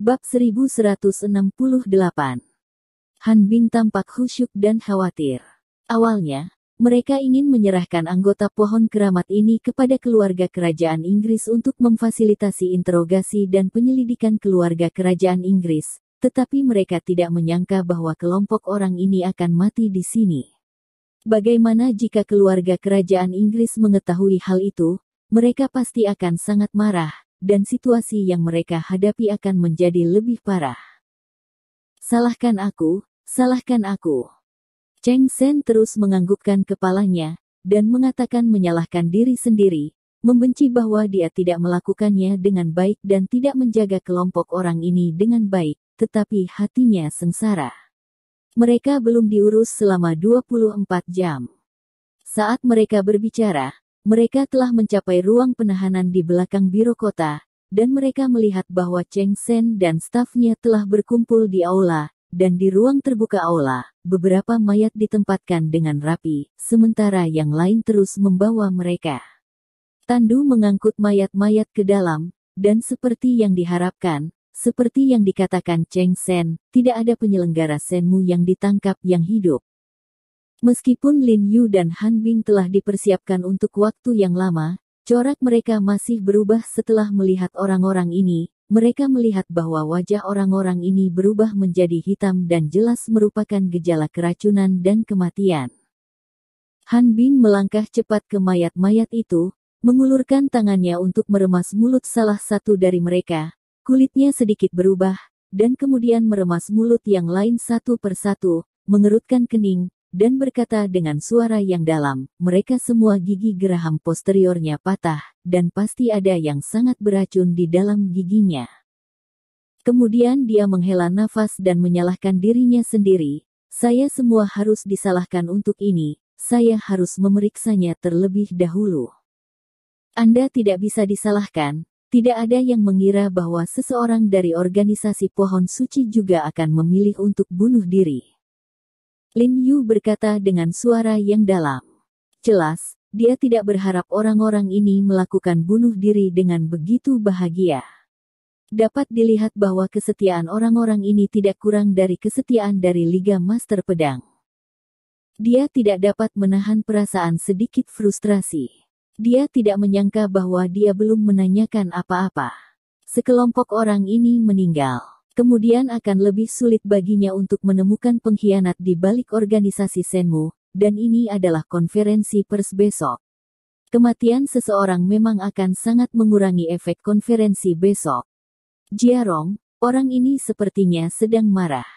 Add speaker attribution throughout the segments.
Speaker 1: Bab 1168. Han Bing tampak khusyuk dan khawatir. Awalnya, mereka ingin menyerahkan anggota pohon keramat ini kepada keluarga kerajaan Inggris untuk memfasilitasi interogasi dan penyelidikan keluarga kerajaan Inggris, tetapi mereka tidak menyangka bahwa kelompok orang ini akan mati di sini. Bagaimana jika keluarga kerajaan Inggris mengetahui hal itu? Mereka pasti akan sangat marah, dan situasi yang mereka hadapi akan menjadi lebih parah. Salahkan aku, salahkan aku. Cheng Sen terus menganggukkan kepalanya, dan mengatakan menyalahkan diri sendiri, membenci bahwa dia tidak melakukannya dengan baik dan tidak menjaga kelompok orang ini dengan baik, tetapi hatinya sengsara. Mereka belum diurus selama 24 jam. Saat mereka berbicara, mereka telah mencapai ruang penahanan di belakang biro kota, dan mereka melihat bahwa Cheng Sen dan stafnya telah berkumpul di aula, dan di ruang terbuka aula, beberapa mayat ditempatkan dengan rapi, sementara yang lain terus membawa mereka. Tandu mengangkut mayat-mayat ke dalam, dan seperti yang diharapkan, seperti yang dikatakan Cheng Sen, tidak ada penyelenggara Senmu yang ditangkap yang hidup. Meskipun Lin Yu dan Han Bing telah dipersiapkan untuk waktu yang lama, corak mereka masih berubah setelah melihat orang-orang ini. Mereka melihat bahwa wajah orang-orang ini berubah menjadi hitam dan jelas merupakan gejala keracunan dan kematian. Han Bing melangkah cepat ke mayat-mayat itu, mengulurkan tangannya untuk meremas mulut salah satu dari mereka. Kulitnya sedikit berubah, dan kemudian meremas mulut yang lain satu persatu, mengerutkan kening, dan berkata dengan suara yang dalam, mereka semua gigi geraham posteriornya patah, dan pasti ada yang sangat beracun di dalam giginya. Kemudian dia menghela nafas dan menyalahkan dirinya sendiri, saya semua harus disalahkan untuk ini, saya harus memeriksanya terlebih dahulu. Anda tidak bisa disalahkan, tidak ada yang mengira bahwa seseorang dari organisasi pohon suci juga akan memilih untuk bunuh diri. Lin Yu berkata dengan suara yang dalam. Jelas, dia tidak berharap orang-orang ini melakukan bunuh diri dengan begitu bahagia. Dapat dilihat bahwa kesetiaan orang-orang ini tidak kurang dari kesetiaan dari Liga Master Pedang. Dia tidak dapat menahan perasaan sedikit frustrasi. Dia tidak menyangka bahwa dia belum menanyakan apa-apa. Sekelompok orang ini meninggal. Kemudian akan lebih sulit baginya untuk menemukan pengkhianat di balik organisasi Senmu, dan ini adalah konferensi pers besok. Kematian seseorang memang akan sangat mengurangi efek konferensi besok. Jiarong, orang ini sepertinya sedang marah.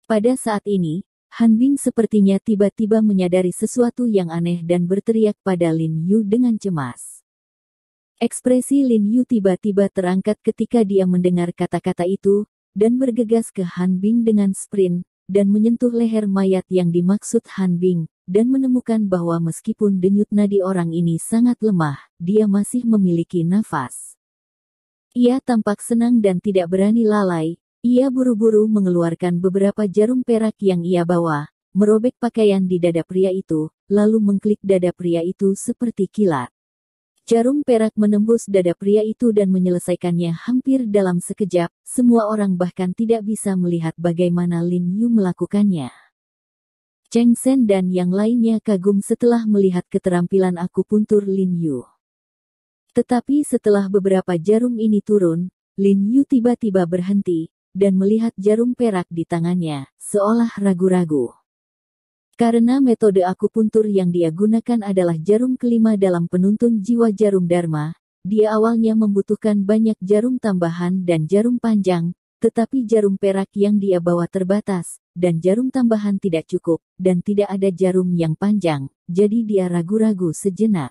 Speaker 1: Pada saat ini, Han Bing sepertinya tiba-tiba menyadari sesuatu yang aneh dan berteriak pada Lin Yu dengan cemas. Ekspresi Lin Yu tiba-tiba terangkat ketika dia mendengar kata-kata itu, dan bergegas ke Han Bing dengan sprint, dan menyentuh leher mayat yang dimaksud Han Bing, dan menemukan bahwa meskipun denyut nadi orang ini sangat lemah, dia masih memiliki nafas. Ia tampak senang dan tidak berani lalai, ia buru-buru mengeluarkan beberapa jarum perak yang ia bawa, merobek pakaian di dada pria itu, lalu mengklik dada pria itu seperti kilat. Jarum perak menembus dada pria itu dan menyelesaikannya hampir dalam sekejap, semua orang bahkan tidak bisa melihat bagaimana Lin Yu melakukannya. Cheng Sen dan yang lainnya kagum setelah melihat keterampilan akupuntur Lin Yu. Tetapi setelah beberapa jarum ini turun, Lin Yu tiba-tiba berhenti, dan melihat jarum perak di tangannya, seolah ragu-ragu. Karena metode akupuntur yang dia gunakan adalah jarum kelima dalam penuntun jiwa jarum Dharma, dia awalnya membutuhkan banyak jarum tambahan dan jarum panjang, tetapi jarum perak yang dia bawa terbatas, dan jarum tambahan tidak cukup, dan tidak ada jarum yang panjang, jadi dia ragu-ragu sejenak.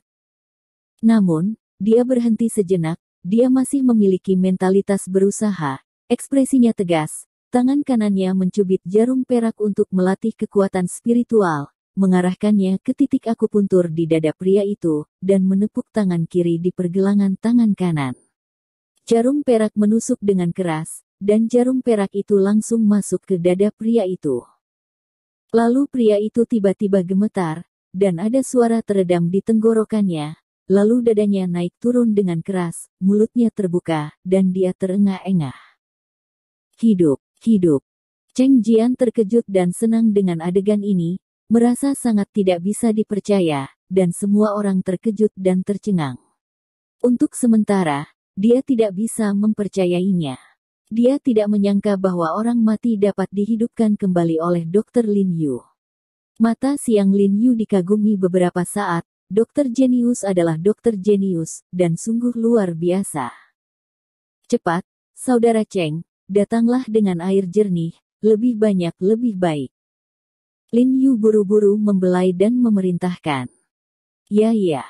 Speaker 1: Namun, dia berhenti sejenak, dia masih memiliki mentalitas berusaha, ekspresinya tegas. Tangan kanannya mencubit jarum perak untuk melatih kekuatan spiritual, mengarahkannya ke titik akupuntur di dada pria itu, dan menepuk tangan kiri di pergelangan tangan kanan. Jarum perak menusuk dengan keras, dan jarum perak itu langsung masuk ke dada pria itu. Lalu pria itu tiba-tiba gemetar, dan ada suara teredam di tenggorokannya, lalu dadanya naik turun dengan keras, mulutnya terbuka, dan dia terengah-engah. Hidup, hidup. Cheng Jian terkejut dan senang dengan adegan ini, merasa sangat tidak bisa dipercaya, dan semua orang terkejut dan tercengang. Untuk sementara, dia tidak bisa mempercayainya. Dia tidak menyangka bahwa orang mati dapat dihidupkan kembali oleh Dr. Lin Yu. Mata siang Lin Yu dikagumi beberapa saat. Dokter jenius adalah dokter jenius, dan sungguh luar biasa. Cepat, Saudara Cheng, datanglah dengan air jernih, lebih banyak lebih baik. Lin Yu buru-buru membelai dan memerintahkan. Ya.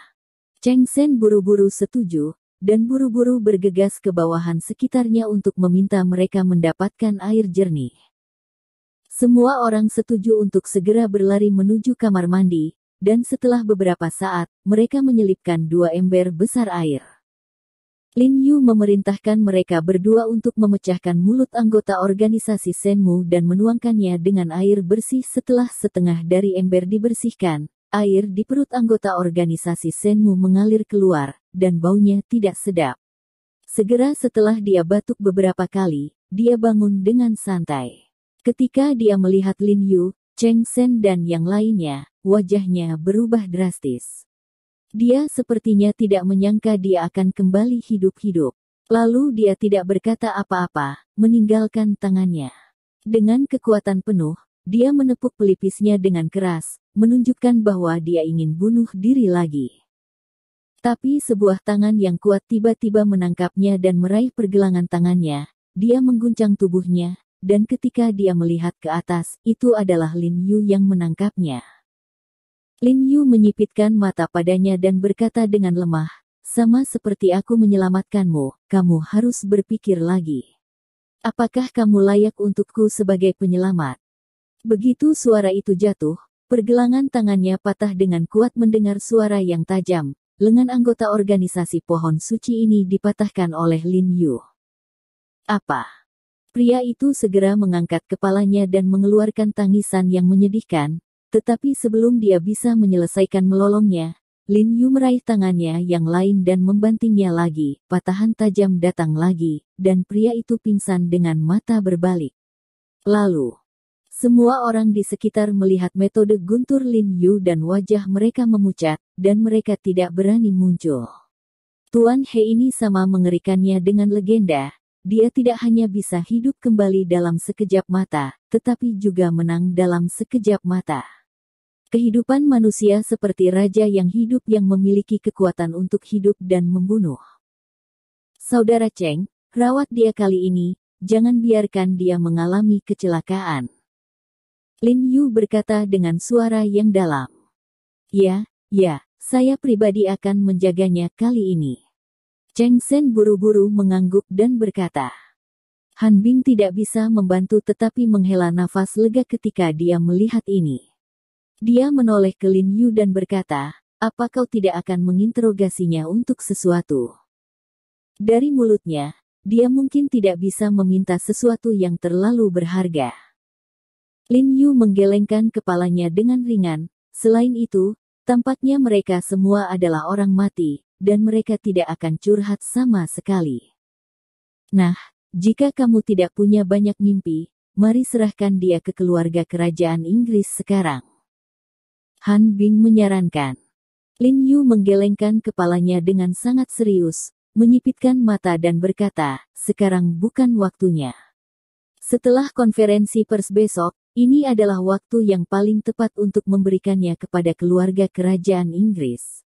Speaker 1: Cheng Sen buru-buru setuju, dan buru-buru bergegas ke bawahan sekitarnya untuk meminta mereka mendapatkan air jernih. Semua orang setuju untuk segera berlari menuju kamar mandi, dan setelah beberapa saat, mereka menyelipkan 2 ember besar air. Lin Yu memerintahkan mereka berdua untuk memecahkan mulut anggota organisasi Shenmu dan menuangkannya dengan air bersih. Setelah setengah dari ember dibersihkan, air di perut anggota organisasi Shenmu mengalir keluar, dan baunya tidak sedap. Segera setelah dia batuk beberapa kali, dia bangun dengan santai. Ketika dia melihat Lin Yu, Cheng Sen dan yang lainnya, wajahnya berubah drastis. Dia sepertinya tidak menyangka dia akan kembali hidup-hidup. Lalu dia tidak berkata apa-apa, meninggalkan tangannya. Dengan kekuatan penuh, dia menepuk pelipisnya dengan keras, menunjukkan bahwa dia ingin bunuh diri lagi. Tapi sebuah tangan yang kuat tiba-tiba menangkapnya dan meraih pergelangan tangannya. Dia mengguncang tubuhnya, dan ketika dia melihat ke atas, itu adalah Lin Yu yang menangkapnya. Lin Yu menyipitkan mata padanya dan berkata dengan lemah, "Sama seperti aku menyelamatkanmu, kamu harus berpikir lagi. Apakah kamu layak untukku sebagai penyelamat?" Begitu suara itu jatuh, pergelangan tangannya patah dengan kuat. Mendengar suara yang tajam, lengan anggota organisasi pohon suci ini dipatahkan oleh Lin Yu. Apa? Pria itu segera mengangkat kepalanya dan mengeluarkan tangisan yang menyedihkan, tetapi sebelum dia bisa menyelesaikan melolongnya, Lin Yu meraih tangannya yang lain dan membantingnya lagi. Patahan tajam datang lagi, dan pria itu pingsan dengan mata berbalik. Lalu, semua orang di sekitar melihat metode guntur Lin Yu dan wajah mereka memucat, dan mereka tidak berani muncul. Tuan He ini sama mengerikannya dengan legenda. Dia tidak hanya bisa hidup kembali dalam sekejap mata, tetapi juga menang dalam sekejap mata. Kehidupan manusia seperti raja yang hidup yang memiliki kekuatan untuk hidup dan membunuh. Saudara Cheng, rawat dia kali ini, jangan biarkan dia mengalami kecelakaan. Lin Yu berkata dengan suara yang dalam. Ya, saya pribadi akan menjaganya kali ini. Cheng Sen buru-buru mengangguk dan berkata. Han Bing tidak bisa membantu tetapi menghela nafas lega ketika dia melihat ini. Dia menoleh ke Lin Yu dan berkata, "Apa kau tidak akan menginterogasinya untuk sesuatu?" Dari mulutnya, dia mungkin tidak bisa meminta sesuatu yang terlalu berharga. Lin Yu menggelengkan kepalanya dengan ringan. Selain itu, tampaknya mereka semua adalah orang mati, dan mereka tidak akan curhat sama sekali. Nah, jika kamu tidak punya banyak mimpi, mari serahkan dia ke keluarga kerajaan Inggris sekarang. Han Bing menyarankan. Lin Yu menggelengkan kepalanya dengan sangat serius, menyipitkan mata dan berkata, "Sekarang bukan waktunya. Setelah konferensi pers besok, ini adalah waktu yang paling tepat untuk memberikannya kepada keluarga kerajaan Inggris."